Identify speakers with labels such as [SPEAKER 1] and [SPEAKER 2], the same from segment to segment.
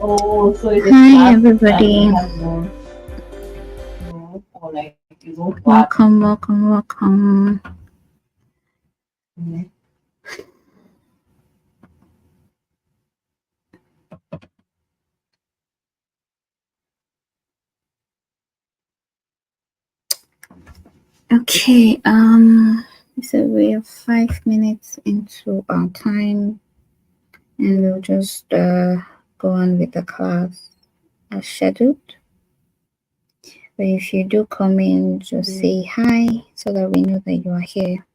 [SPEAKER 1] Oh, so it is
[SPEAKER 2] Hi,
[SPEAKER 1] not
[SPEAKER 2] everybody.
[SPEAKER 1] or like you don't
[SPEAKER 2] Welcome, welcome, welcome. Okay, so we are 5 minutes into our time, and we'll just go on with the class as scheduled. But if you do come in, just say hi so that we know that you are here.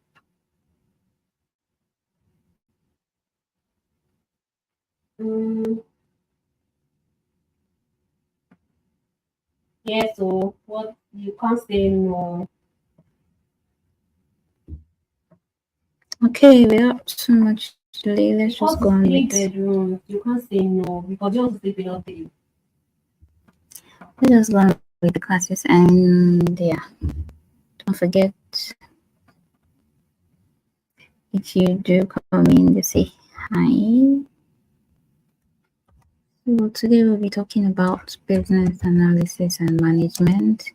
[SPEAKER 1] Yeah, so what you can't say no.
[SPEAKER 2] Okay, without too much delay, let's just go on with.
[SPEAKER 1] Bedrooms, you can't say no because you want to sleep in all day.
[SPEAKER 2] Let's just go on with the classes, and yeah, don't forget, if you do come in, just say hi. So today we'll be talking about business analysis and management.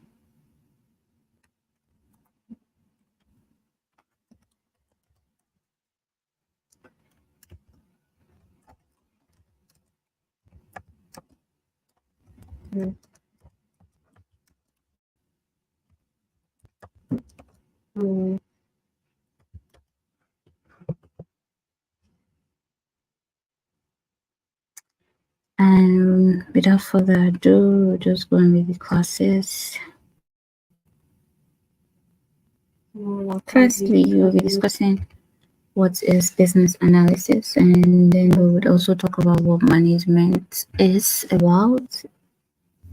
[SPEAKER 2] And without further ado, we'll just go on with the classes. Firstly, we will be discussing what is business analysis, and then we would also talk about what management is about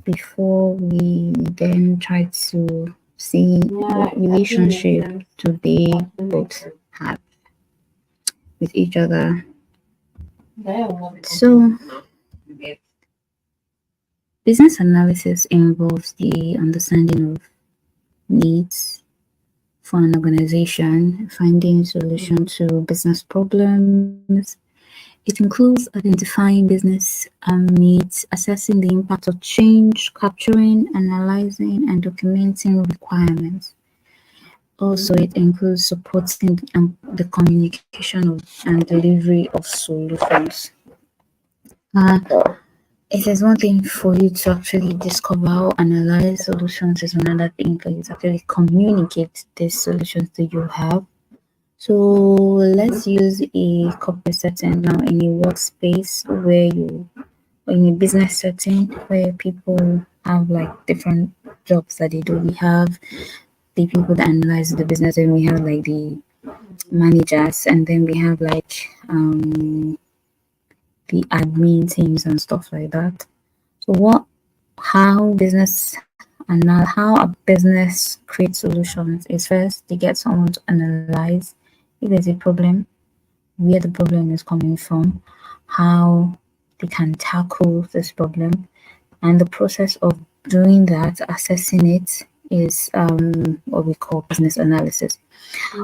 [SPEAKER 2] before we then try to see what relationship do they both have with each other. So, business analysis involves the understanding of needs for an organization, finding solution to business problems. It includes identifying business needs, assessing the impact of change, capturing, analyzing, and documenting requirements. Also, it includes supporting the communication of, and delivery of solutions. Uh, it is one thing for you to actually discover or analyze solutions, is another thing for you to actually communicate these solutions that you have. So let's use a corporate setting now, in a workspace where you, in a business setting where people have like different jobs that they do. We have the people that analyze the business, and we have like the managers, and then we have like the admin teams and stuff like that. So how business and how a business creates solutions is, first they get someone to analyze if there's a problem, where the problem is coming from, how they can tackle this problem, and the process of doing that, assessing it, is what we call business analysis.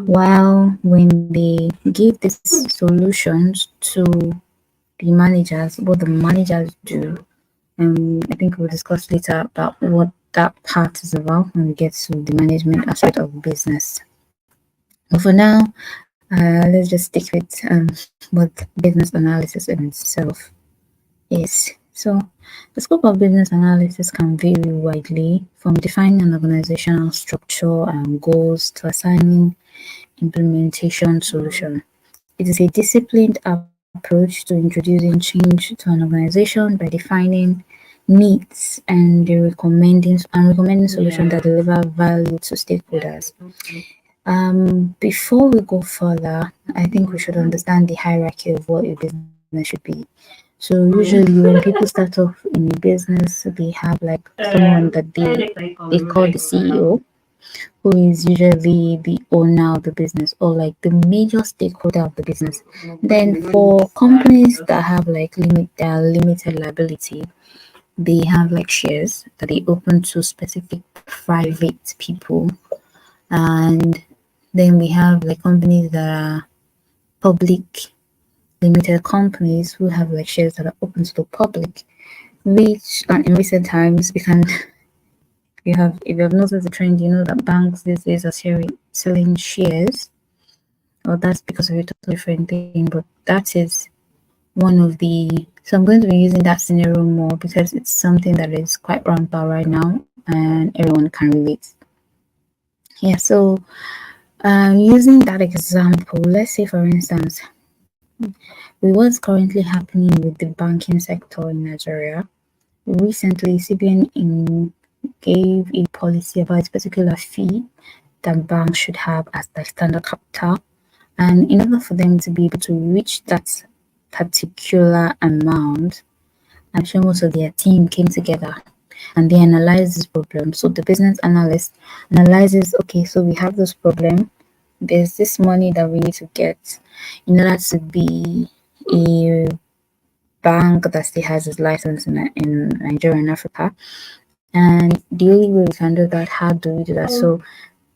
[SPEAKER 2] While when they give these solutions to the managers, what the managers do, I think we'll discuss later about what that part is about when we get to the management aspect of business. But for now, let's just stick with what business analysis in itself is. So, the scope of business analysis can vary widely, from defining an organizational structure and goals to assigning implementation solution. It is a disciplined approach to introducing change to an organization by defining needs and recommending solutions that deliver value to stakeholders. Before we go further, I think we should understand the hierarchy of what a business should be. So usually when people start off in a business, they have like someone that they call the CEO, who is usually the owner of the business, or like the major stakeholder of the business. Then for companies that have like limited liability, they have like shares that they open to specific private people. And then we have like companies that are public limited companies, who have like shares that are open to the public, which in recent times we can, if you have noticed the trend, you know that banks these days are selling shares. Well, that's because of a totally different thing, but that is one of the, so I'm going to be using that scenario more because it's something that is quite rampant right now and everyone can relate. Yeah, so using that example, let's say for instance, with what's currently happening with the banking sector in Nigeria, recently CBN gave a policy about a particular fee that banks should have as their standard capital. And in order for them to be able to reach that particular amount, I'm sure most of their team came together and they analyzed this problem. So the business analyst analyzes, okay, so we have this problem. There's this money that we need to get in order to be a bank that still has its license in Nigeria and Africa. And the only way we can do that, how do we do that? So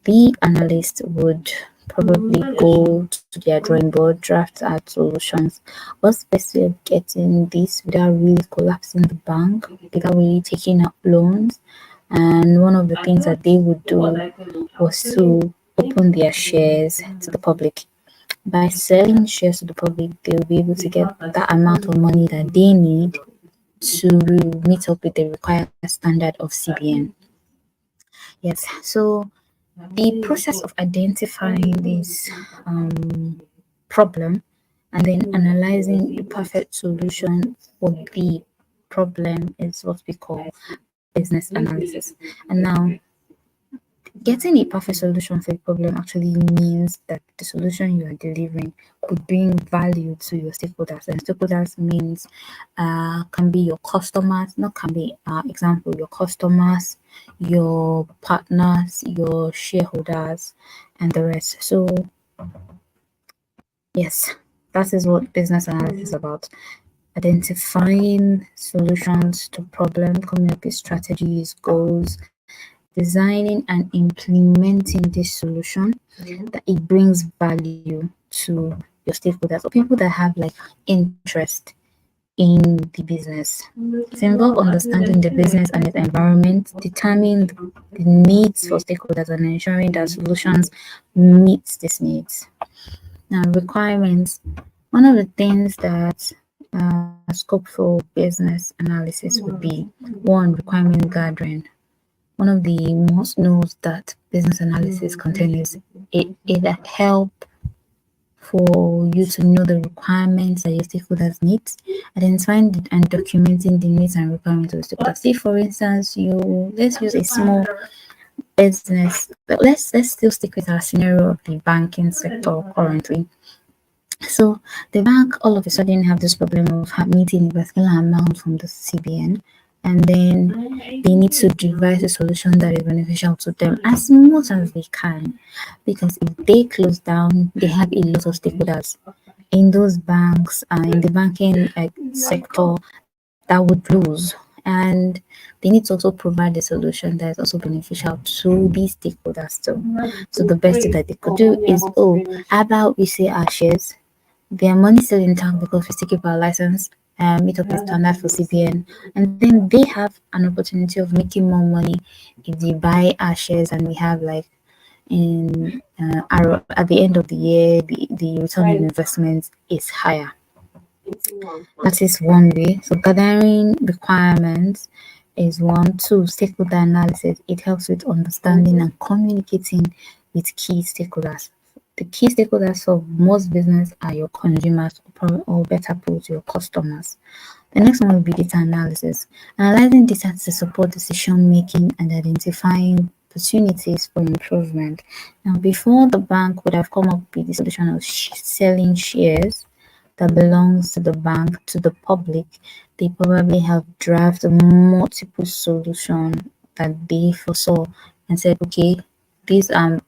[SPEAKER 2] the analyst would probably go to their drawing board, draft out solutions. What's the best way of getting this without really collapsing the bank, without really taking out loans? And one of the things that they would do was to open their shares to the public. By selling shares to the public, they'll be able to get that amount of money that they need to meet up with the required standard of CBN. Yes, so the process of identifying this problem and then analyzing the perfect solution for the problem is what we call business analysis. And now, Getting a perfect solution for a problem actually means that the solution you are delivering could bring value to your stakeholders. And stakeholders means can be your customers, not can be example, your customers, your partners, your shareholders, and the rest. So yes, that is what business analysis is about. Identifying solutions to problem, coming up with strategies, goals, designing and implementing this solution that it brings value to your stakeholders or people that have like interest in the business. It involves understanding the business and its environment, determining the needs for stakeholders and ensuring that solutions meet these needs. Now, requirements. One of the things that scope for business analysis would be one, requirement gathering. One of the most knows that business analysis contains it help for you to know the requirements that your stakeholders need, identifying and documenting the needs and requirements of the stakeholders. Say for instance, you let's use a small business. Let's still stick with our scenario of the banking sector currently. So the bank all of a sudden have this problem of meeting a particular amount from the CBN, and then they need to devise a solution that is beneficial to them as much as they can, because if they close down, they have a lot of stakeholders in those banks and in the banking sector that would lose, and they need to also provide a solution that is also beneficial to these stakeholders too. So the best thing that they could do is, oh, how about we say our shares, their money still intact because we still keep our license and meet up with standard for CBN, and then they have an opportunity of making more money if they buy our shares, and we have like in at the end of the year the return on investment is higher. That is one way. So gathering requirements is one. Two, stakeholder analysis. It helps with understanding and communicating with key stakeholders. The key stakeholders of most business are your consumers, or better put, your customers. The next one will be data analysis. Analyzing data to support decision making and identifying opportunities for improvement. Now, before the bank would have come up with the solution of selling shares that belongs to the bank to the public, they probably have drafted multiple solutions that they foresaw and said, okay, these are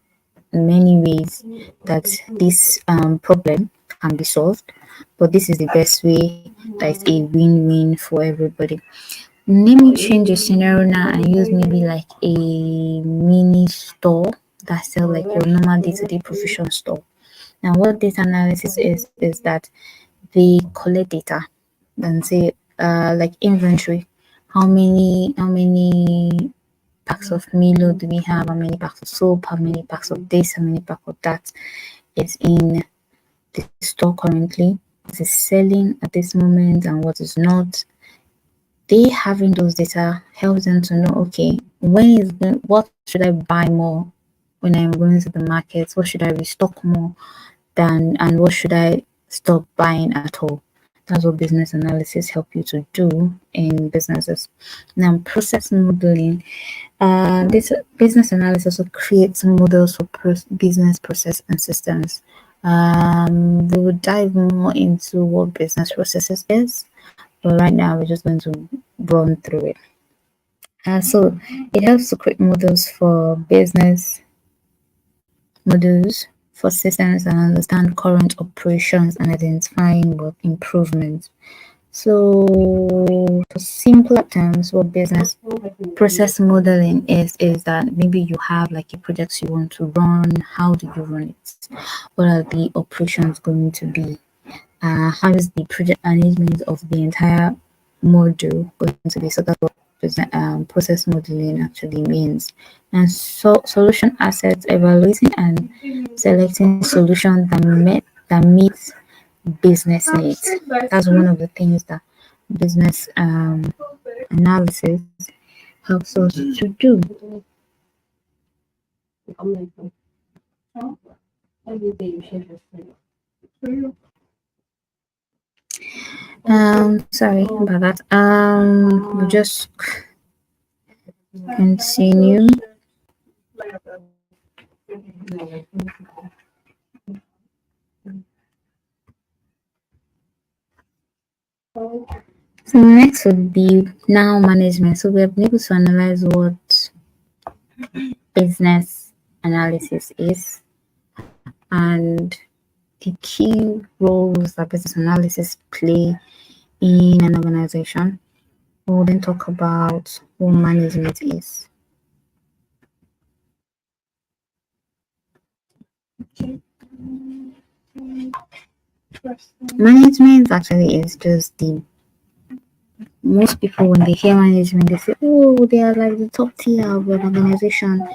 [SPEAKER 2] many ways that this problem can be solved, but this is the best way that is a win-win for everybody. Let me change the scenario now and use maybe like a mini store that sell like your normal day-to-day provision store. Now, what data analysis is that they collect data and say like inventory, how many packs of Milo do we have, how many packs of soap, how many packs of this, how many packs of that is in the store currently, what is selling at this moment and what is not. They having those data helps them to know, okay, what should I buy more when I'm going to the market, what should I restock more than, and what should I stop buying at all. That's what business analysis help you to do in businesses. Now, process modeling. This business analysis also creates models for business process and systems. We will dive more into what business processes is, but right now we're just going to run through it. So it helps to create models for business models for systems and understand current operations and identifying work improvements. So, for simpler terms, what business process modeling is that maybe you have like a project you want to run. How do you run it? What are the operations going to be? How is the project management of the entire module going to be? So that's what process modeling actually means. And so solution assets, evaluating and selecting solutions that meet business needs. That's one of the things that business analysis helps us to do. Sorry about that. We'll just continue. So next would be now management. So we have been able to analyze what business analysis is and the key roles that business analysis play in an organization. We'll then talk about what management is. Management actually is just the most people when they hear management they say, oh, they are like the top tier of an organization.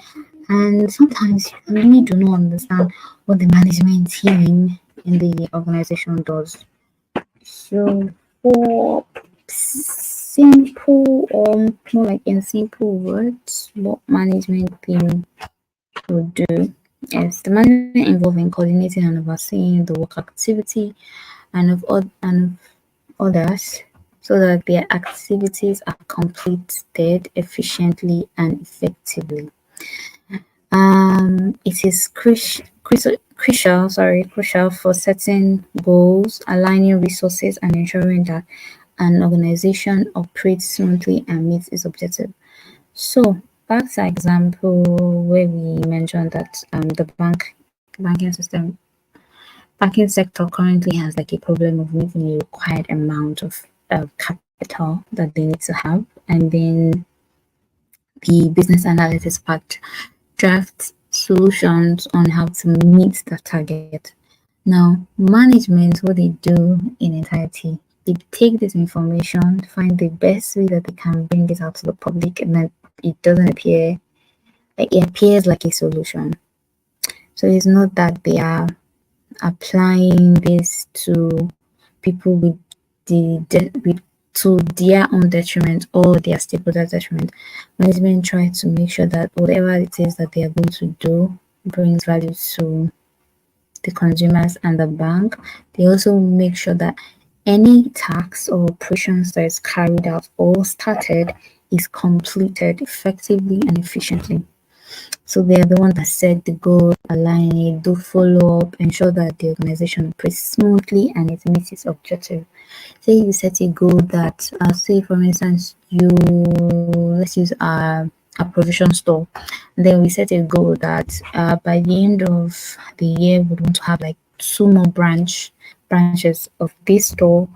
[SPEAKER 2] And sometimes you really do not understand what the management team in the organization does. So for simple or more like in simple words, what management team would do is the management involved in coordinating and overseeing the work activity and of others so that their activities are completed efficiently and effectively. It is crucial for setting goals, aligning resources, and ensuring that an organization operates smoothly and meets its objective. So, back to example where we mentioned that the banking sector currently has like a problem of meeting a required amount of capital that they need to have, and then the business analysis part draft solutions on how to meet that target. Now, management, what they do in entirety, they take this information, find the best way that they can bring it out to the public, and then it doesn't appear like it appears like a solution. So it's not that they are applying this to people with to their own detriment or their stakeholders' detriment. Management try to make sure that whatever it is that they are going to do brings value to the consumers and the bank. They also make sure that any tax or operations that is carried out or started is completed effectively and efficiently. So they are the ones that set the goal, align it, do follow up, ensure that the organization operates smoothly and it meets its objective. Say you set a goal that, say for instance, you let's use a provision store. Then we set a goal that by the end of the year we want to have like two more branches of this store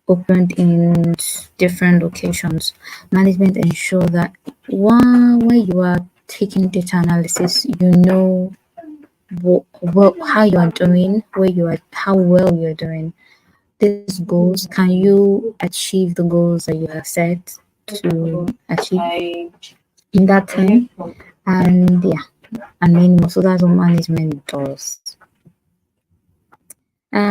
[SPEAKER 2] opened in different locations. Management ensure that while you are taking data analysis, you know how you are doing, where you are, how well you are doing. These goals, can you achieve the goals that you have set to achieve in that time? And yeah, and many more. So that's what management does.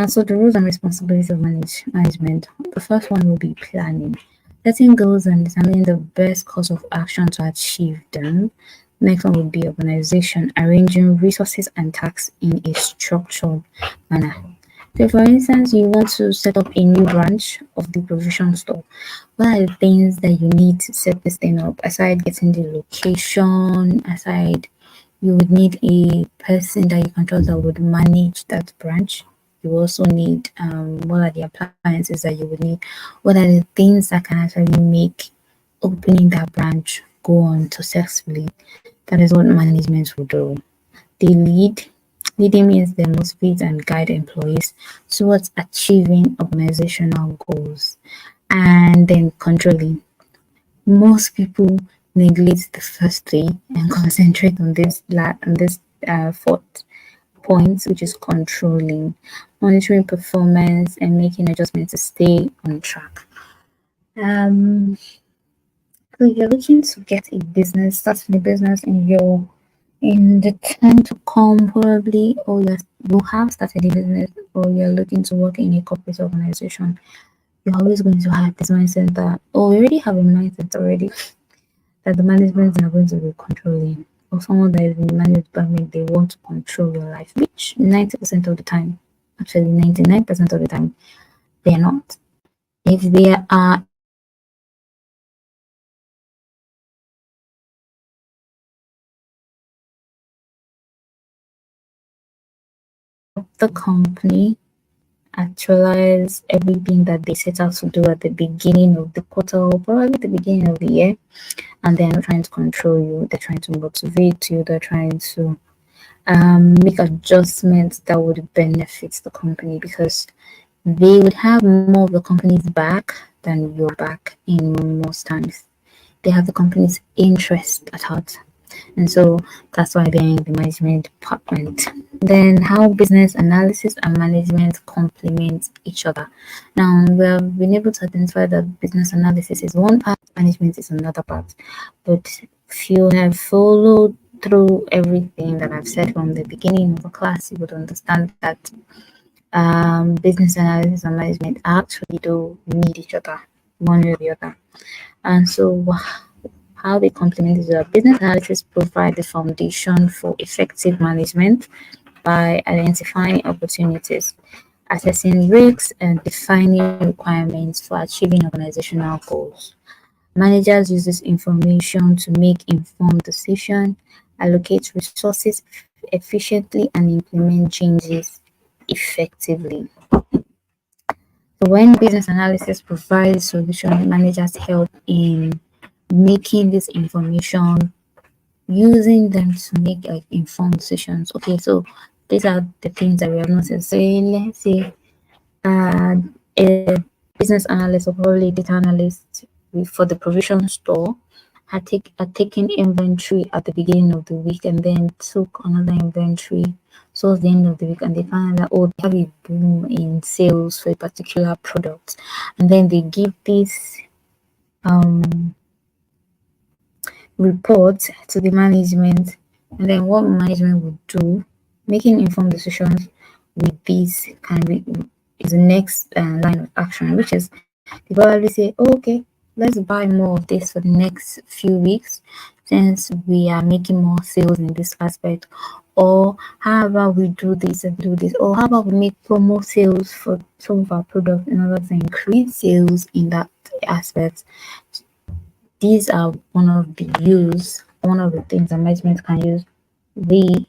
[SPEAKER 2] So the roles and responsibilities of management. The first one will be planning, setting goals and determining the best course of action to achieve them. Next one would be organization, arranging resources and tasks in a structured manner. So, for instance, you want to set up a new branch of the provision store. What are the things that you need to set this thing up? Aside getting the location, aside you would need a person that you can trust that would manage that branch. You also need what are the appliances that you would need? What are the things that can actually make opening that branch go on successfully? That is what management will do. They lead. Leading means they motivate and guide employees towards achieving organizational goals. And then controlling. Most people neglect the first three and concentrate on this fourth point, which is controlling, monitoring performance and making adjustments to stay on track. Um, so you're looking to get a business, start a business in the time to come, probably, or you have started a business, or you're looking to work in a corporate organization. You're always going to have this mindset that, oh, we already have a mindset already that the management are going to be controlling, or someone that is in the management department, they want to control your life, which 90% of the time, actually 99% of the time, they're not. If they are the company actualize everything that they set out to do at the beginning of the quarter or probably the beginning of the year, and they're not trying to control you, they're trying to motivate you, they're trying to make adjustments that would benefit the company, because they would have more of the company's back than your back in most times. They have the company's interest at heart. And so that's why they're in the management department. Then how business analysis and management complement each other. Now we have been able to identify that business analysis is one part, management is another part. But if you have followed through everything that I've said from the beginning of the class, you would understand that business analysis and management actually do need each other, one or the other. And so how they complement each other. Business analysis provide the foundation for effective management by identifying opportunities, assessing risks, and defining requirements for achieving organizational goals. Managers use this information to make informed decisions, allocate resources efficiently, and implement changes effectively. So when business analysis provides solution, managers help in making this information, using them to make like informed decisions. Okay, so these are the things that we have noticed. So let's say a business analyst or probably data analyst for the provision store had taken inventory at the beginning of the week and then took another inventory towards the end of the week, and they found out that they have a boom in sales for a particular product, and then they give this report to the management, and then what management would do, making informed decisions with this can be is the next line of action, which is they probably say, oh, okay, let's buy more of this for the next few weeks since we are making more sales in this aspect. Or how about we do this and do this? Or how about we make promo sales for some of our products in order to increase sales in that aspect? These are one of the things that management can use the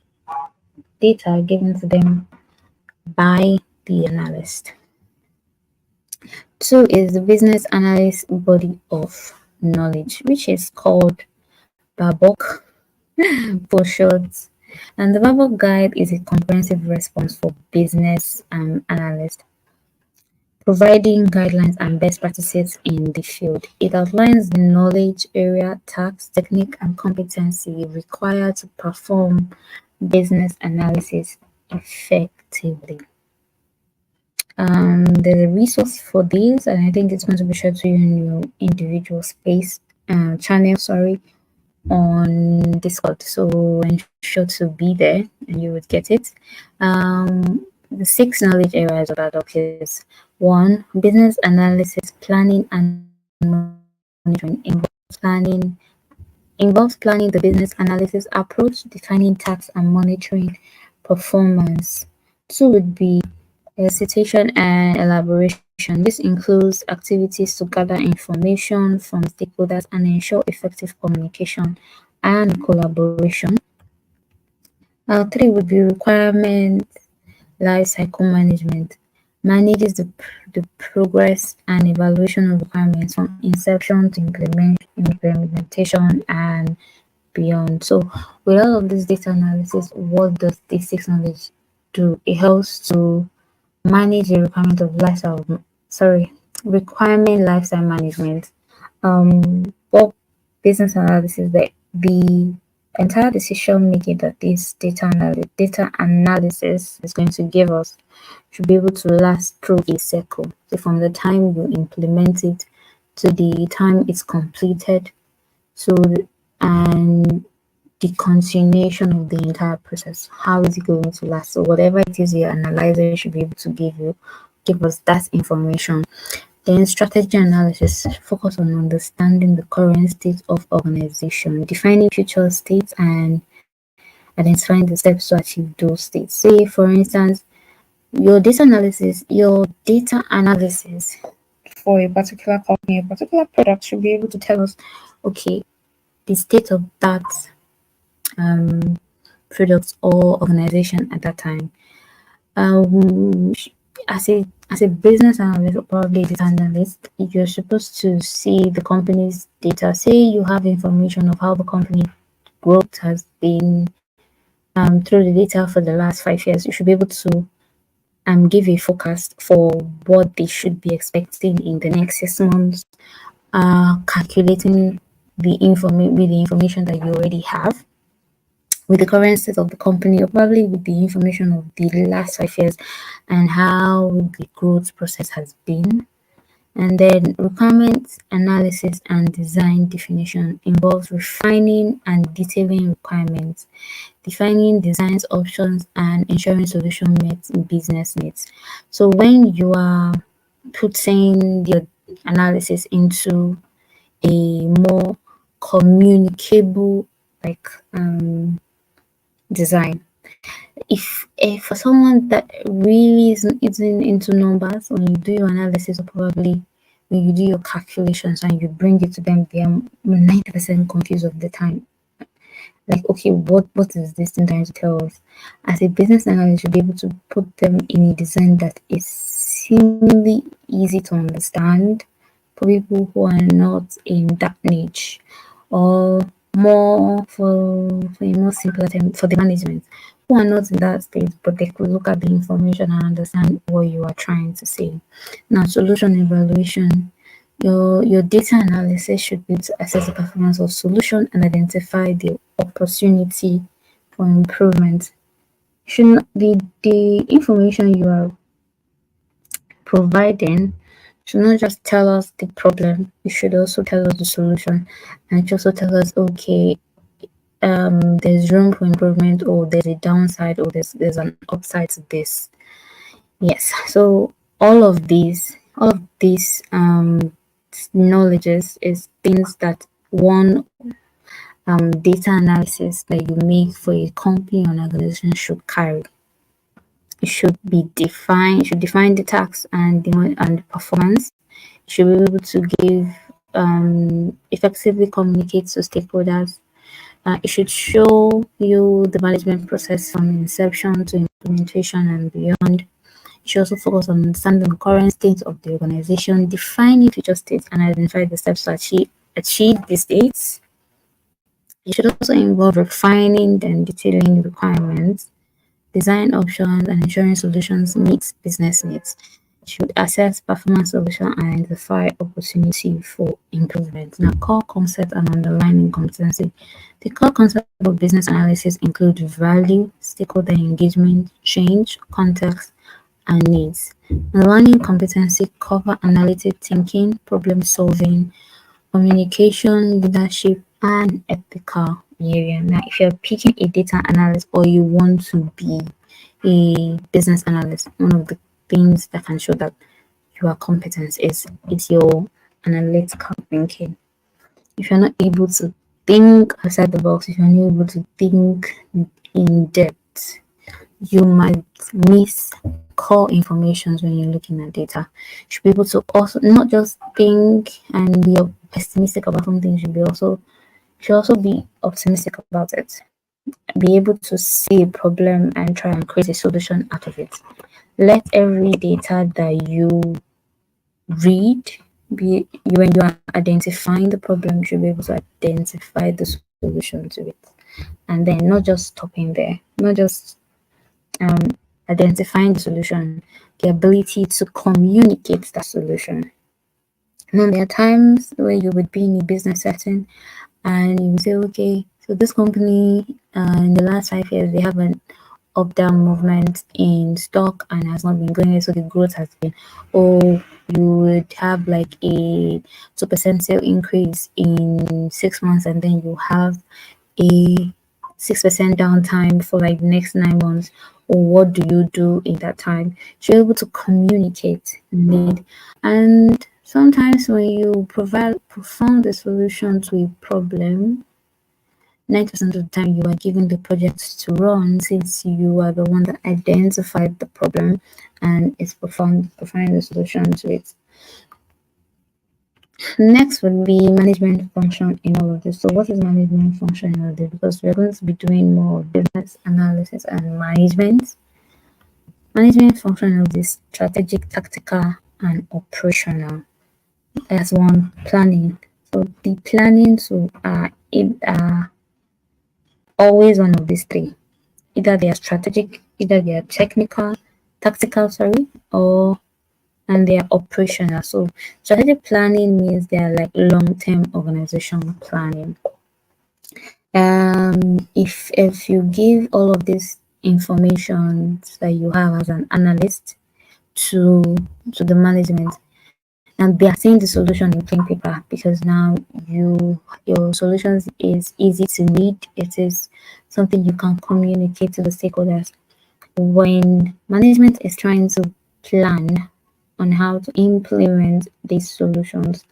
[SPEAKER 2] data given to them by the analyst. Two is the business analyst body of knowledge, which is called BABOK for short. And the BABOK guide is a comprehensive response for business analysts, providing guidelines and best practices in the field. It outlines the knowledge area, tasks, technique, and competency required to perform business analysis effectively. There's a resource for this, and I think it's going to be shared to you in your individual space channel, on Discord. So ensure to be there and you would get it. The 6 knowledge areas of that doc is 1. Business analysis, planning and monitoring involves planning the business analysis approach, defining tasks and monitoring performance. 2 would be elicitation and elaboration. This includes activities to gather information from stakeholders and ensure effective communication and collaboration. 3 would be requirement lifecycle management. Manages the progress and evaluation of requirements from inception to implementation and beyond. So with all of this data analysis, what does this 6 knowledge do? It helps to manage the requirement lifestyle management. What business analysis, the entire decision making that this data analysis is going to give us should be able to last through a cycle. So from the time you implement it to the time it's completed, and the continuation of the entire process. How is it going to last? So whatever it is your analyzer should be able to give us that information. Then strategy analysis focus on understanding the current state of organization, defining future states, and identifying the steps to achieve those states. Say for instance, your data analysis for a particular company, a particular product should be able to tell us, okay, the state of that product or organization at that time. um, as a business analyst or probably data analyst, you're supposed to see the company's data. Say you have information of how the company growth has been through the data for the last 5 years. You should be able to give a forecast for what they should be expecting in the next 6 months, calculating the information that you already have with the current state of the company, or probably with the information of the last 5 years and how the growth process has been. And then requirements analysis and design definition involves refining and detailing requirements, defining designs options, and ensuring solution meets business needs. So when you are putting your analysis into a more communicable like design, if for someone that really isn't into numbers, when you do your analysis, or probably when you do your calculations and you bring it to them, they are 90% confused of the time. Like, okay, what is this thing trying to tell us? As a business analyst, you'll be able to put them in a design that is seemingly easy to understand for people who are not in that niche, or more for a more simpler term, for the management who are not in that state, but they could look at the information and understand what you are trying to say. Now, solution evaluation. Your data analysis should be to assess the performance of solution and identify the opportunity for improvement. Should not, the information you are providing should not just tell us the problem, it should also tell us the solution, and it should also tell us, okay, there's room for improvement, or there's a downside, or there's an upside to this. Yes, so all of these knowledges is things that one data analysis that you make for a company or an organization should carry. It should be defined. It should define the tasks and the performance. It should be able to give effectively communicate to stakeholders. It should show you the management process from inception to implementation and beyond. It should also focus on understanding the current state of the organization, defining future states, and identify the steps to achieve these states. It should also involve refining and detailing requirements, design options, and ensuring solutions meet business needs. It should assess performance solution and identify opportunity for improvement. Now, core concept and underlying competency. The core concept of business analysis include value, stakeholder engagement, change, context, and needs. Learning competency cover analytic thinking, problem solving, communication, leadership, and ethical area. Now, if you're picking a data analyst or you want to be a business analyst, one of the things that can show that you are competent is your analytical thinking. If you're not able to think outside the box, if you're not able to think in depth, you might miss core information when you're looking at data. You should be able to also not just think and be pessimistic about something. You should also be optimistic about it. Be able to see a problem and try and create a solution out of it. Let every data that you read be when you are identifying the problem, you should be able to identify the solution to it. And then not just stopping there, not just um, identifying the solution, the ability to communicate that solution. Now, there are times where you would be in a business setting and you say, okay, so this company in the last 5 years, they have an up-down movement in stock and has not been going, so the growth has been, or you would have like a 2% sale increase in 6 months, and then you have a 6% downtime for like the next 9 months. Or what do you do in that time? You're able to communicate need. And sometimes when you profound the solution to a problem, 90% of the time you are given the project to run, since you are the one that identified the problem and is providing the solution to it. Next would be management function in all of this. So what is management function in all of this? Because we're going to be doing more business analysis and management. Management function of this strategic, tactical, and operational. As one, planning. So the planning are always one of these three. Either they are strategic, either they are technical, tactical, sorry, or and they are operational. So strategic planning means they are like long-term organization planning. If you give all of this information that you have as an analyst to the management, and they are seeing the solution in plain paper, because now your solutions is easy to read, it is something you can communicate to the stakeholders. When management is trying to plan on how to implement these solutions,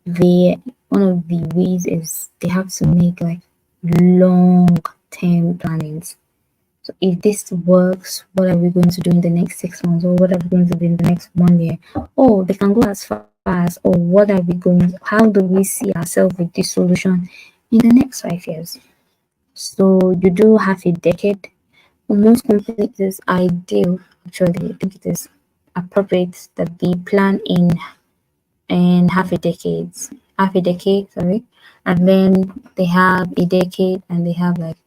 [SPEAKER 2] one of the ways is they have to make like long-term plannings. So if this works, what are we going to do in the next 6 months, or what are we going to do in the next 1 year? Oh, they can go as far as, or what are we going? How do we see ourselves with this solution in the next 5 years? So you do have a decade. For most companies, it is ideal. Actually, I think it is appropriate that they plan in half a decade, sorry, and then they have a decade, and they have like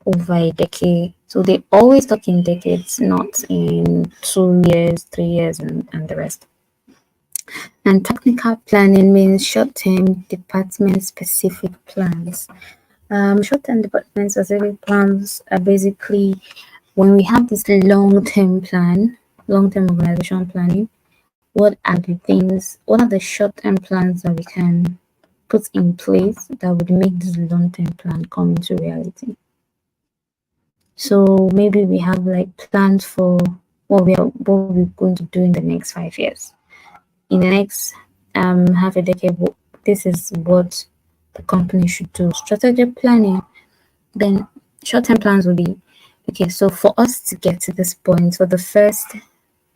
[SPEAKER 2] over a decade. So they always talk in decades, not in 2 years, 3 years, and the rest. And technical planning means short-term department-specific plans. Short-term department-specific plans are basically when we have this long-term plan, long-term organization planning. What are the short-term plans that we can put in place that would make this long-term plan come into reality? So maybe we have like plans for what we're going to do in the next 5 years. In the next half a decade, this is what the company should do. Strategic planning. Then short-term plans will be okay. So for us to get to this point, for the first,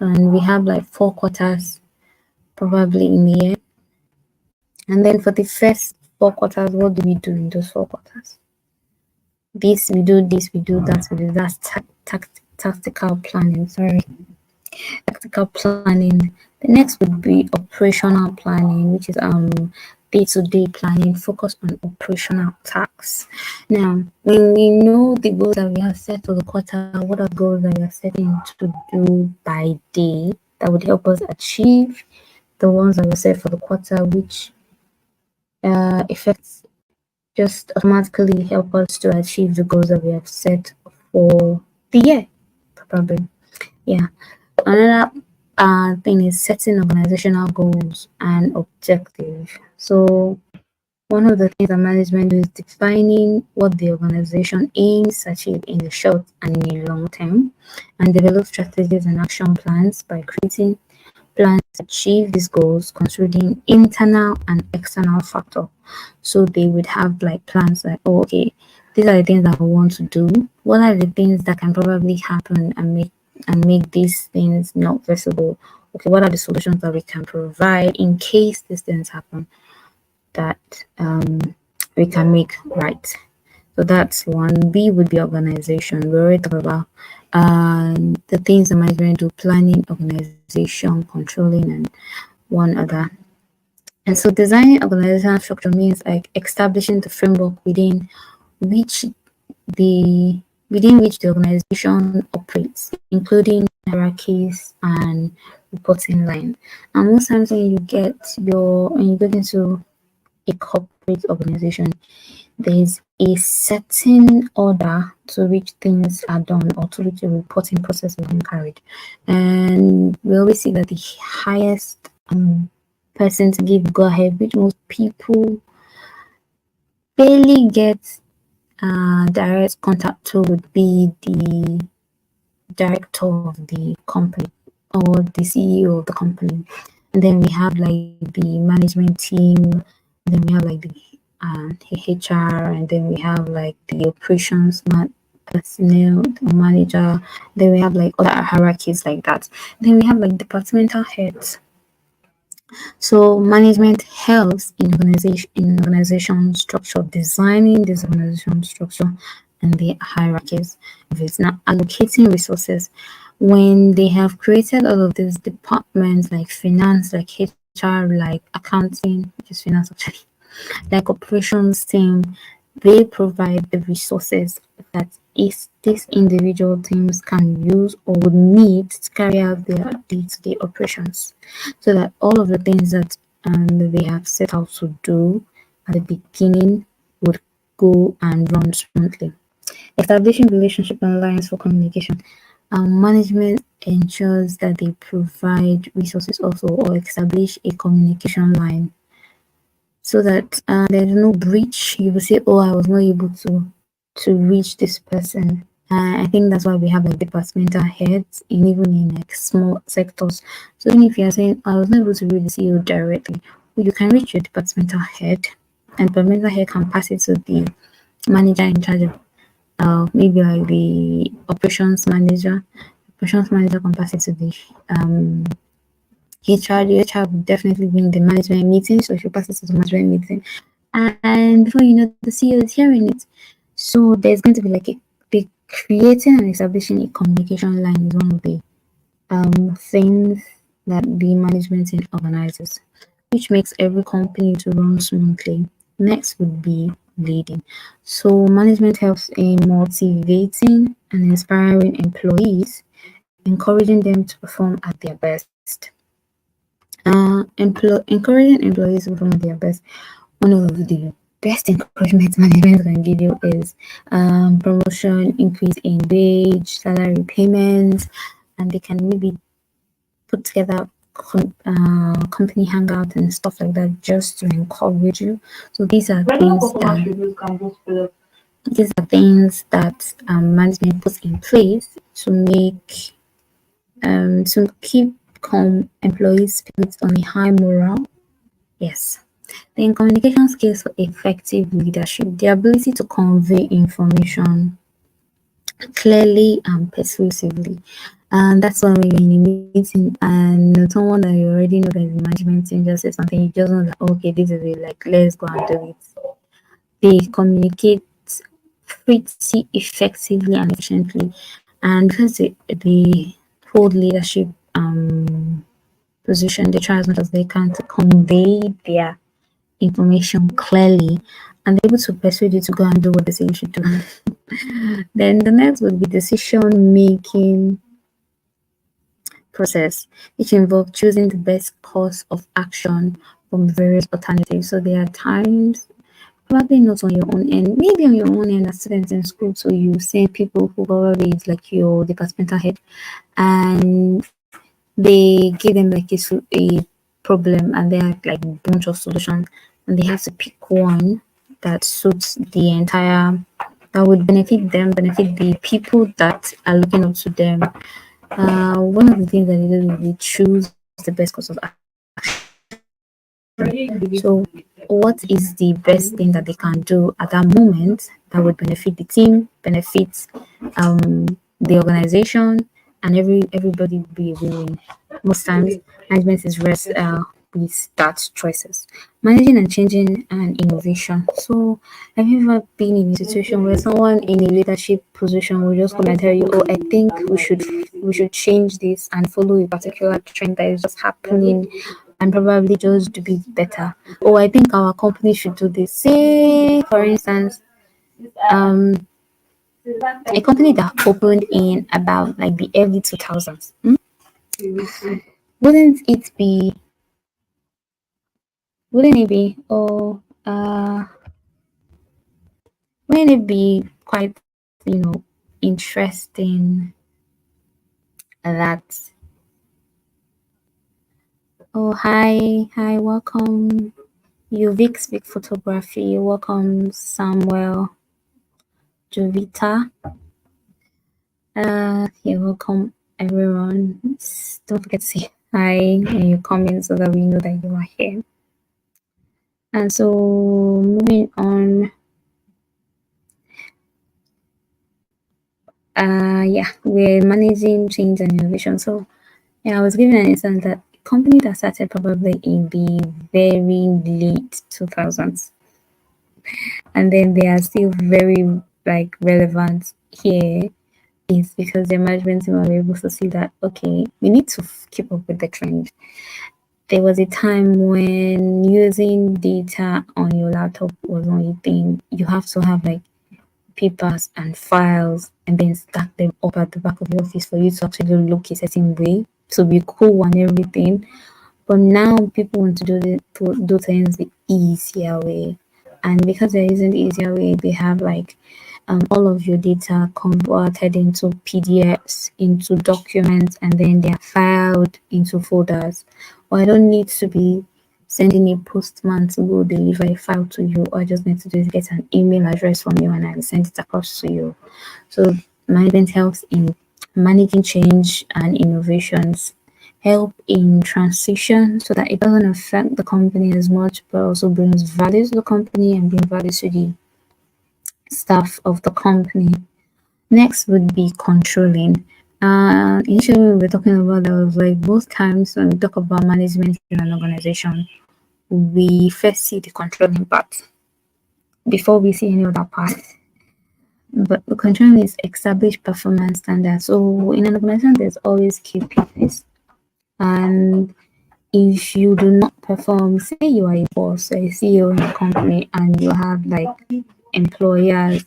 [SPEAKER 2] and we have like 4 quarters probably in the year, and then for the first 4 quarters, what do we do in those 4 quarters? This we do, that we do. That's tactical planning. Sorry, tactical planning. The next would be operational planning, which is day-to-day planning, focus on operational tasks. Now, when we know the goals that we have set for the quarter, what are goals that we are setting to do by day that would help us achieve the ones that we set for the quarter, which effects just automatically help us to achieve the goals that we have set for the year, probably. Yeah. Another thing is setting organizational goals and objectives. So one of the things that management do is defining what the organization aims to achieve in the short and in the long term, and develop strategies and action plans by creating plans to achieve these goals, considering internal and external factors. So they would have like plans like, oh, okay, these are the things that I want to do. What are the things that can probably happen and make these things not visible? Okay, what are the solutions that we can provide in case these things happen that we can make right? So that's one. B would be organization. We already talked about the things the management do: planning, organization, controlling, and one other. And so designing organizational structure means like establishing the framework which the organization operates, including hierarchies and reporting line. And most times when you get into a corporate organization, there's a certain order to which things are done, or to which a reporting process is being carried. And we always see that the highest person to give go ahead, which most people barely get direct contact to, would be the director of the company or the CEO of the company. And then we have like the management team, then we have like the HR, and then we have like the operations personnel, the manager, then we have like other hierarchies like that. Then we have like departmental heads. So management helps in organization structure, designing this organization structure and the hierarchies. If it's not allocating resources, when they have created all of these departments like finance, like HR, like accounting, which is finance actually, like operations team, they provide the resources that is these individual teams can use or would need to carry out their day-to-day operations, so that all of the things that they have set out to do at the beginning would go and run smoothly. Establishing relationship and alliance for communication. Management ensures that they provide resources also or establish a communication line so that there's no breach. You will say, "Oh, I was not able to reach this person." I think that's why we have like departmental heads, in even in like small sectors. So even if you are saying, "I was not able to reach the CEO directly," well, you can reach your departmental head, and departmental head can pass it to the manager in charge of maybe like the operations manager. Operations manager can pass it to the HR. The HR will definitely be in the management meeting, so she'll pass it to the management meeting. And before you know, the CEO is hearing it. So there's going to be like the creating and establishing a communication line is one of the things that the management team organizes, which makes every company to run smoothly. Next would be leading. So management helps in motivating and inspiring employees, encouraging them to perform at their best. Encouraging employees to perform at their best. One of the best encouragement management can give you is promotion, increase in wage, salary payments, and they can maybe put together company hangout and stuff like that just to encourage you. So these are things that management puts in place to make to keep employees' spirits on a high morale. Yes. Then communication skills for effective leadership, the ability to convey information clearly and persuasively. And that's why when you're in a meeting and someone that you already know that is the management team just says something, you just know that okay, this is it, like let's go and do it. They communicate pretty effectively and efficiently. And because they hold leadership position, they try as much as they can to convey their information clearly and they're able to persuade you to go and do what they say you should do. Then the next would be decision making process, which involves choosing the best course of action from various alternatives. So there are times, probably not on your own end, maybe on your own end as students in school, so you see people who probably is like your departmental head and they give them like a problem and they have like a bunch of solutions and they have to pick one that suits the entire that would benefit them, benefit the people that are looking up to them. One of the things that they do is they choose the best course of action. So, what is the best thing that they can do at that moment that would benefit the team, benefit the organization, and everybody will be winning. Most times, management is rest with that choices. Managing and changing and innovation. So, have you ever been in a situation where someone in a leadership position will just come and tell you, "Oh, I think we should change this and follow a particular trend that is just happening and probably just do it better." "Oh, I think our company should do this." Say, for instance, um, a company that opened in about like the early 2000s. Wouldn't it be? Wouldn't it be? Oh, wouldn't it be quite interesting that? Oh, hi, welcome. You Vic Speak Photography. Welcome, Samuel, Jovita. You're welcome, everyone. Don't forget to say hi when you come in so that we know that you are here. And so, moving on. Yeah, we're managing change and innovation. So, yeah, I was giving an instance that a company that started probably in the very late 2000s, and then they are still very like relevant here is because the management team are able to see that, okay, we need to keep up with the trend. There was a time when using data on your laptop was only thing. You have to have like papers and files and then stack them up at the back of your office for you to actually look a certain way to be cool and everything. But now people want to do things the easier way. And because they're using the easier way, they have like all of your data converted into PDFs, into documents, and then they are filed into folders. Or I don't need to be sending a postman to go deliver a file to you. All I just need to do is get an email address from you and I will send it across to you. So management helps in managing change and innovations, help in transition so that it doesn't affect the company as much, but also brings value to the company and bring value to the staff of the company. Next would be controlling. Initially, we were talking about that was like both times when we talk about management in an organization, we first see the controlling part before we see any other part. But the controlling is established performance standards. So in an organization, there's always KPIs. And if you do not perform, say you are a boss or a CEO in a company and you have like employees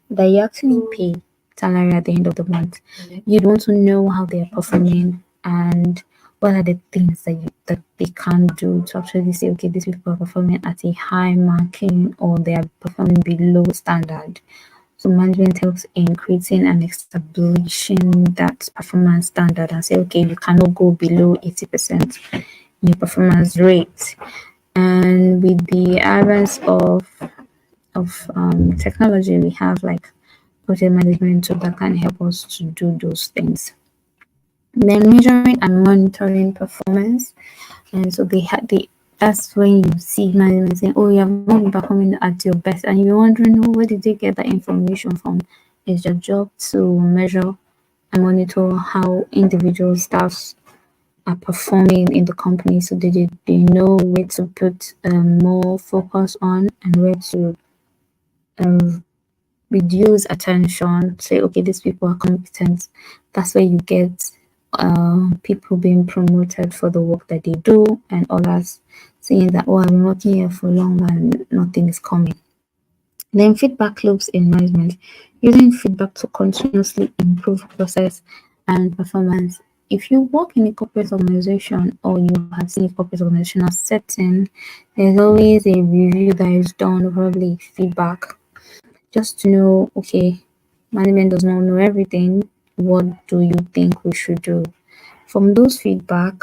[SPEAKER 2] that you actually pay salary at the end of the month, you'd want to know how they're performing and what are the things that they can do to actually say, okay, these people are performing at a high marking or they are performing below standard. So management helps in creating and establishing that performance standard and say, okay, you cannot go below 80% in your performance rate. And with the advance of technology, we have like project management tool that can help us to do those things. Then measuring and monitoring performance, and so they had the that's when you see management saying, "Oh, you have not been performing at your best," and you're wondering, "Oh, where did they get that information from?" It's your job to measure and monitor how individual staffs are performing in the company, so they know where to put more focus on and where to um, reduce attention, say, okay, these people are competent. That's where you get people being promoted for the work that they do, and others saying that, oh, I've been working here for long and nothing is coming. Then feedback loops in management, using feedback to continuously improve process and performance. If you work in a corporate organization or you have seen a corporate organizational setting, there's always a review that is done, probably feedback, just to know, okay, management does not know everything. What do you think we should do? From those feedback,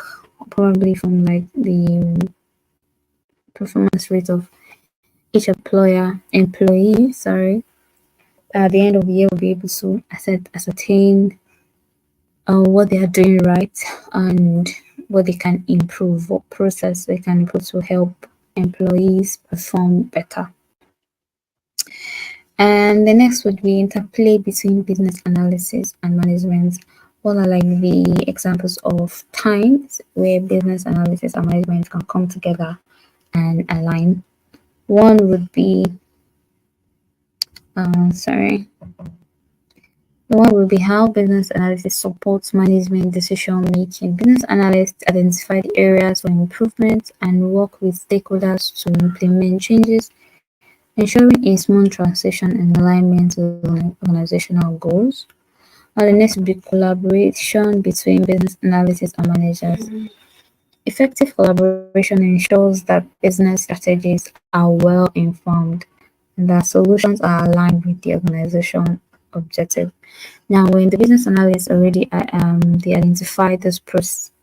[SPEAKER 2] probably from like the performance rate of each employee, sorry, at the end of the year, we'll be able to ascertain what they are doing right and what they can improve, what process they can improve to help employees perform better. And the next would be interplay between business analysis and management. What are like the examples of times where business analysis and management can come together and align? One would be, sorry, the one would be how business analysis supports management decision making. Business analysts identify the areas for improvement and work with stakeholders to implement changes, ensuring a smooth transition and alignment with organizational goals. And the next would be collaboration between business analysis and managers. Effective collaboration ensures that business strategies are well informed and that solutions are aligned with the organization objective. Now, when the business analysts already they identify those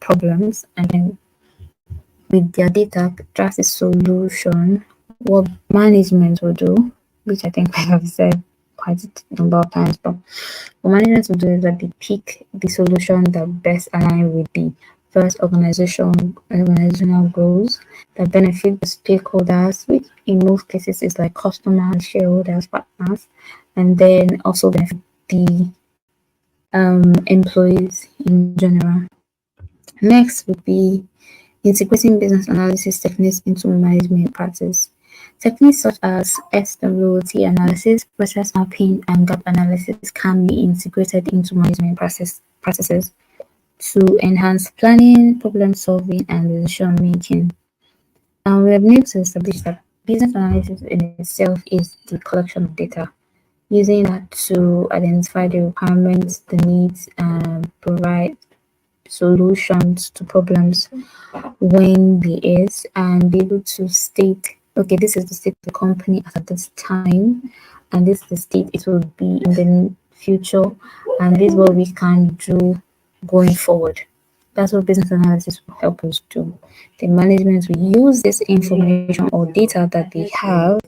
[SPEAKER 2] problems and then with their data draft a solution, what management will do, which I think I have said quite a number of times, but what management will do is that they pick the solution that best align with the first organizational goals that benefit the stakeholders, which in most cases is like customers, shareholders, partners, and then also benefit the employees in general. Next would be integrating business analysis techniques into management practice. Techniques such as SWOT analysis, process mapping, and gap analysis can be integrated into management processes to enhance planning, problem solving, and decision making. And we have been able to establish that business analysis in itself is the collection of data, using that to identify the requirements, the needs, and provide solutions to problems when there is, and be able to state, okay, this is the state of the company at this time, and this is the state it will be in the future, and this is what we can do going forward. That's what business analysis will help us do. The management will use this information or data that they have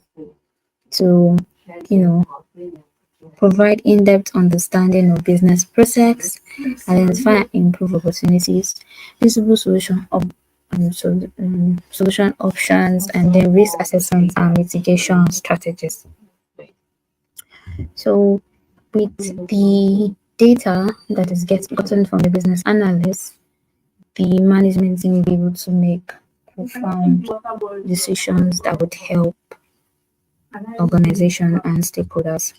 [SPEAKER 2] to, you know, provide in-depth understanding of business process, identify and improve opportunities, visible solution options, and then risk assessment and mitigation strategies. So, with the data that is gotten from the business analyst, the management team will be able to make profound decisions that would help organization and stakeholders.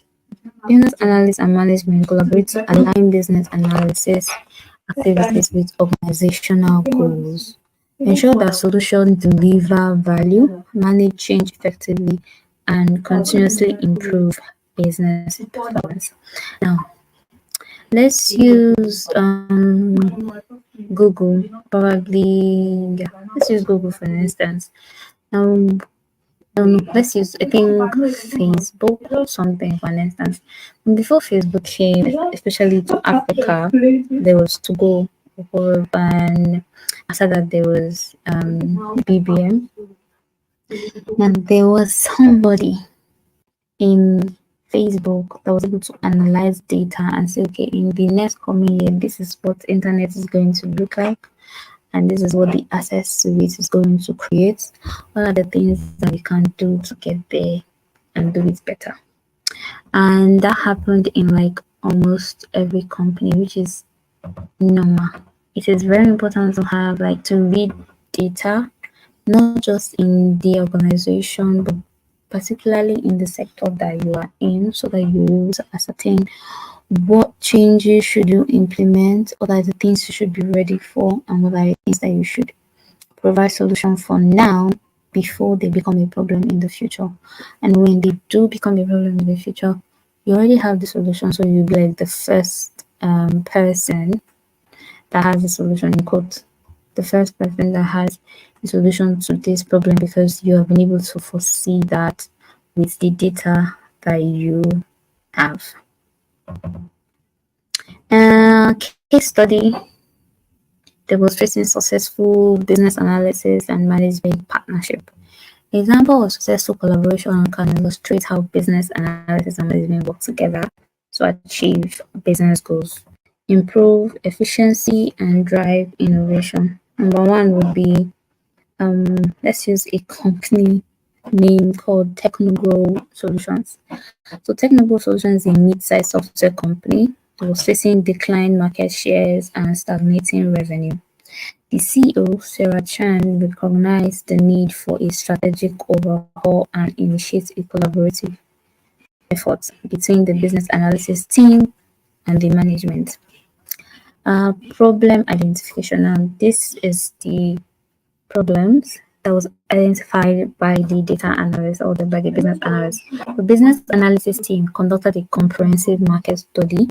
[SPEAKER 2] Business analysts and management collaborate to align business analysis activities with organizational goals, ensure that solutions deliver value, manage change effectively, and continuously improve business performance. Now, let's use Google, probably, yeah, let's use Google for instance. Now, let's use, I think, Facebook or something for an instance. Before Facebook came, especially to Africa, there was to go, and after that there was BBM, and there was somebody in Facebook that was able to analyze data and say, okay, in the next coming year, this is what internet is going to look like, and this is what the access to it is going to create. What are the things that we can do to get there and do it better? And that happened in like almost every company, which is normal. It is very important to have like to read data, not just in the organization, but particularly in the sector that you are in, so that you will ascertain what changes should you implement, what are the things you should be ready for, and what are the things that you should provide solution for now before they become a problem in the future. And when they do become a problem in the future, you already have the solution, so you'll be like the first person that has the solution in quote, the first person that has the solution to this problem, because you have been able to foresee that with the data that you have. Case study demonstrating successful business analysis and management partnership. Example of successful collaboration can illustrate how business analysis and management work together to achieve business goals, improve efficiency, and drive innovation. Number one would be, let's use a company name called Technogrow Solutions. So Technogrow Solutions is a mid-sized software company that was facing declined market shares and stagnating revenue. The CEO, Sarah Chan, recognized the need for a strategic overhaul and initiate a collaborative effort between the business analysis team and the management. Problem identification. Now, this is the problems that was identified by the data analyst or by the business analyst. The business analysis team conducted a comprehensive market study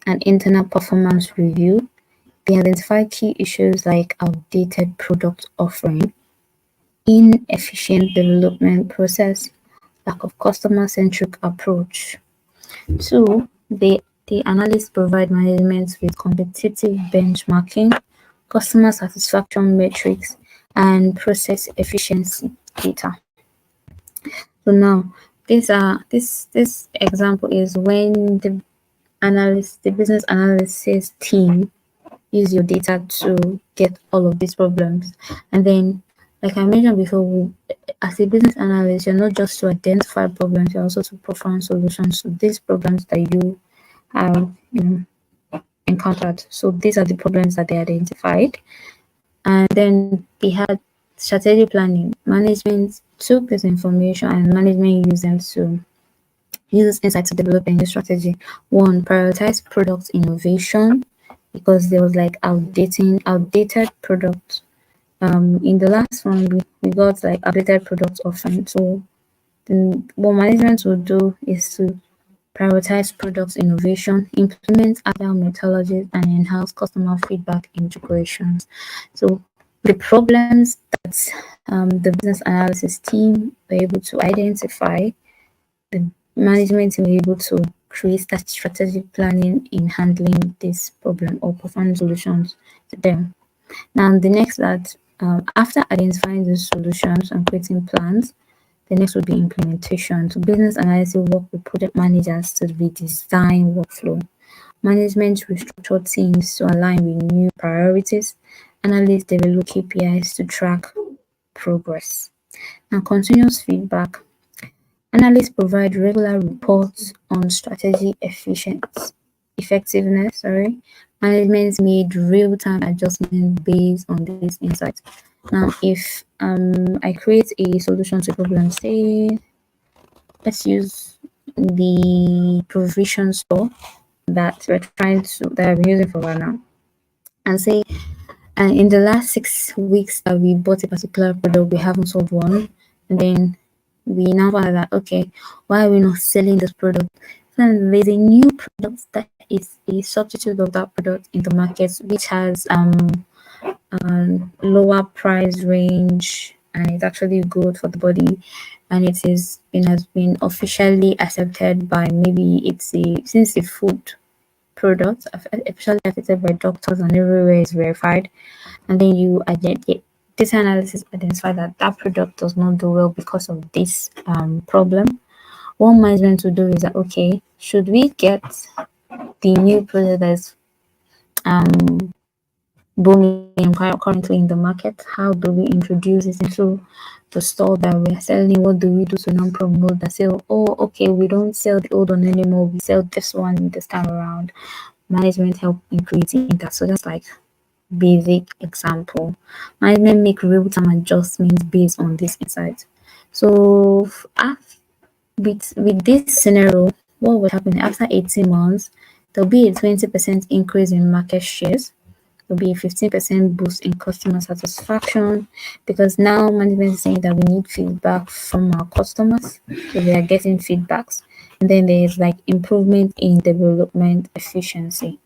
[SPEAKER 2] and internal performance review. They identified key issues like outdated product offering, inefficient development process, lack of customer-centric approach. Two, the analysts provide management with competitive benchmarking, customer satisfaction metrics, and process efficiency data. So now, this example is when the business analysis team use your data to get all of these problems. And then, like I mentioned before, as a business analyst, you're not just to identify problems, you're also to perform solutions to these problems that you have encountered. So these are the problems that they identified. And then they had strategic planning. Management took this information and management used them to use insight to develop a new strategy. One, prioritize product innovation because there was like outdated products. In the last one, we got like updated products often. So then what management will do is to prioritize product innovation, implement agile methodologies, and enhance customer feedback integrations. So the problems that the business analysis team were able to identify, the management will be able to create that strategic planning in handling this problem or providing solutions to them. Now, the next that after identifying those solutions and creating plans, the next would be implementation. So business analysis work with project managers to redesign workflow. Management restructure teams to align with new priorities. Analysts develop KPIs to track progress. And continuous feedback. Analysts provide regular reports on strategy effectiveness. Management made real-time adjustments based on these insights. Now, if I create a solution to a problem, say let's use the provision store that I've been using for a while now, and say in the last 6 weeks that we bought a particular product, we haven't sold one, and then we now find that okay, why are we not selling this product? Then there's a new product that is a substitute of that product in the market, which has lower price range and it's actually good for the body, and it has been officially accepted by maybe since the food product officially accepted by doctors and everywhere is verified, and then data analysis identify that that product does not do well because of this problem. What management will do is that okay, should we get the new product that's booming currently in the market? How do we introduce it into the store that we're selling? What do we do to non-promote that sale? Oh, okay, we don't sell the old one anymore. We sell this one this time around. Management help in creating that. So that's like basic example. Management make real-time adjustments based on this insight. So with this scenario, what would happen after 18 months? There'll be a 20% increase in market shares. There'll be a 15% boost in customer satisfaction because now management is saying that we need feedback from our customers. So they are getting feedbacks. And then there's like improvement in development efficiency.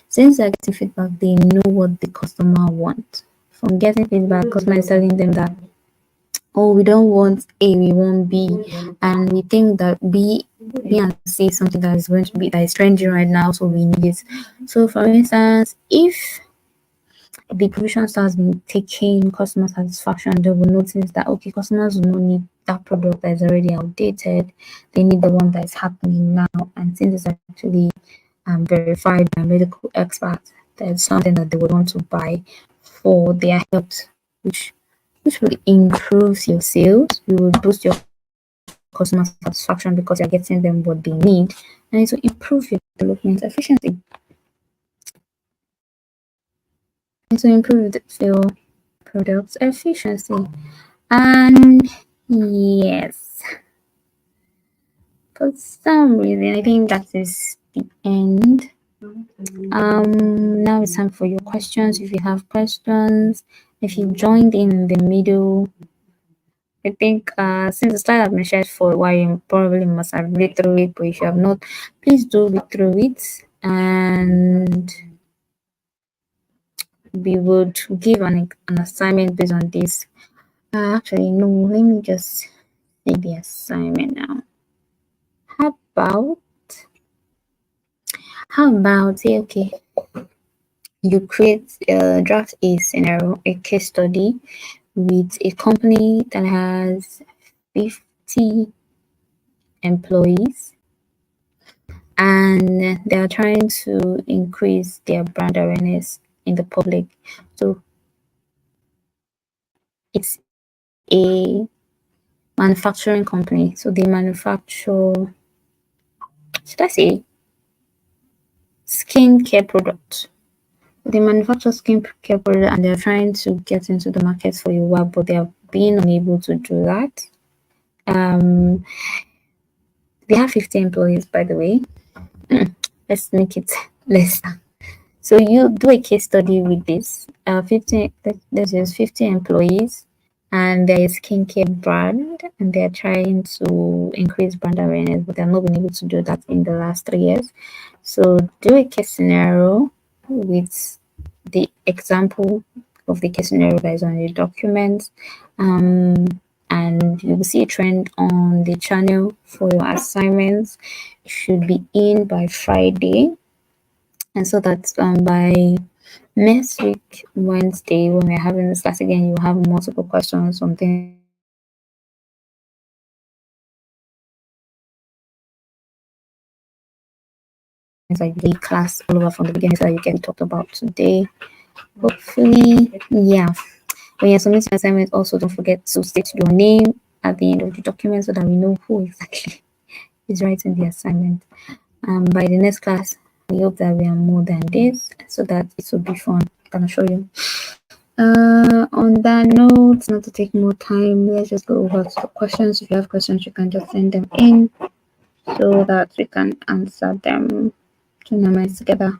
[SPEAKER 2] Since they're getting feedback, they know what the customer wants. From getting feedback, customer is telling them that oh, we don't want A, we want B, and we think that B and C is something that is going to be that is trending right now, so we need it. So for instance, if the provision starts taking customer satisfaction, they will notice that okay, customers will not need that product that is already outdated. They need the one that is happening now, and since it's actually verified by medical experts, that's something that they would want to buy for their health, which will improve your sales. You will boost your customer satisfaction because you're getting them what they need, and it will improve your development efficiency. To improve your product's efficiency. And yes, for some reason, I think that is the end. Now it's time for your questions. If you have questions, if you joined in the middle, I think since the start I've been shared for a while, you probably must have read through it, but if you have not, please do read through it and we would give an assignment based on this. Actually, no, let me just see the assignment now. How about say, okay, you draft a scenario, a case study with a company that has 50 employees and they are trying to increase their brand awareness in the public. So it's a manufacturing company. So they manufacture, should I say, skincare products. they manufacture skincare products and they're trying to get into the market for a while, but they have been unable to do that. They have 50 employees, by the way. Let's make it lesser. So you do a case study with this. 50, this is 50 employees, and there is skincare brand, and they're trying to increase brand awareness, but they're not been able to do that in the last 3 years. So do a case scenario with the example of the case scenario that is on your document, and you will see a trend on the channel for your assignments. It should be in by Friday, and so that by next week Wednesday, when we're having this class again, you have multiple questions on things like the class all over from the beginning, so that you get talked about today. Hopefully, yeah. When you're submitting an assignment, also don't forget to state your name at the end of the document so that we know who exactly is writing the assignment. By the next class, we hope that we are more than this, so that it will be fun. I can assure you. On that note, not to take more time, let's just go over to the questions. If you have questions, you can just send them in so that we can answer them. Join our minds together.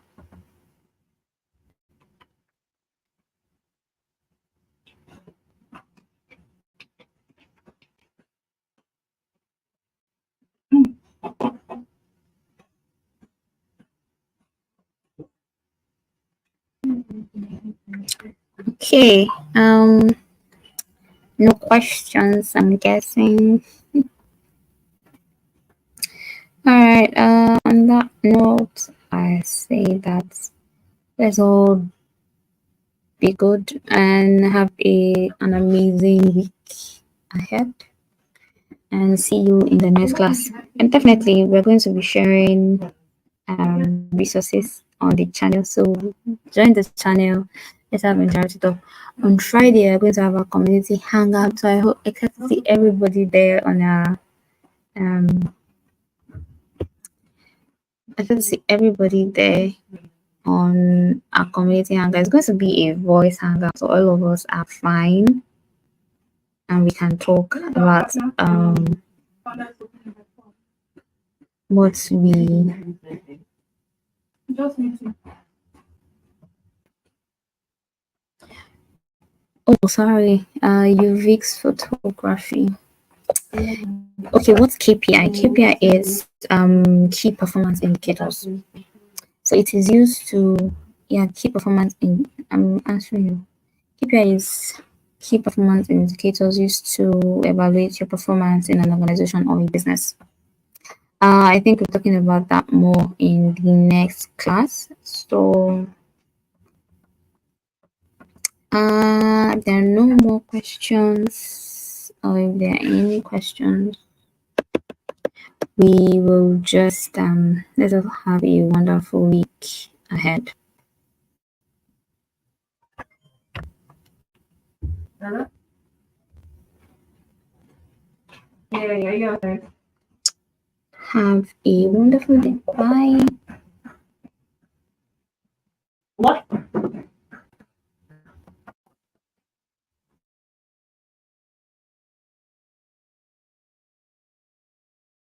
[SPEAKER 2] Okay. No questions, I'm guessing. All right. On that note, I say that let's all be good and have an amazing week ahead. And see you in the next class. And definitely, we're going to be sharing resources on the channel. So join the channel. Let's have interactive talk. On Friday, we're going to have a community hangout. So I hope expect to see everybody there on our I can see everybody there on our community hangout. It's going to be a voice hangout, so all of us are fine, and we can talk about what we. Oh, sorry. UVX photography. Okay, what's KPI? KPI is key performance indicators. So it is used to key performance in. I'm answering you. KPI is key performance indicators used to evaluate your performance in an organization or a business. I think we're talking about that more in the next class. So if there are no more questions, or if there are any questions, we will just let us have a wonderful week ahead. Have a wonderful day. Bye.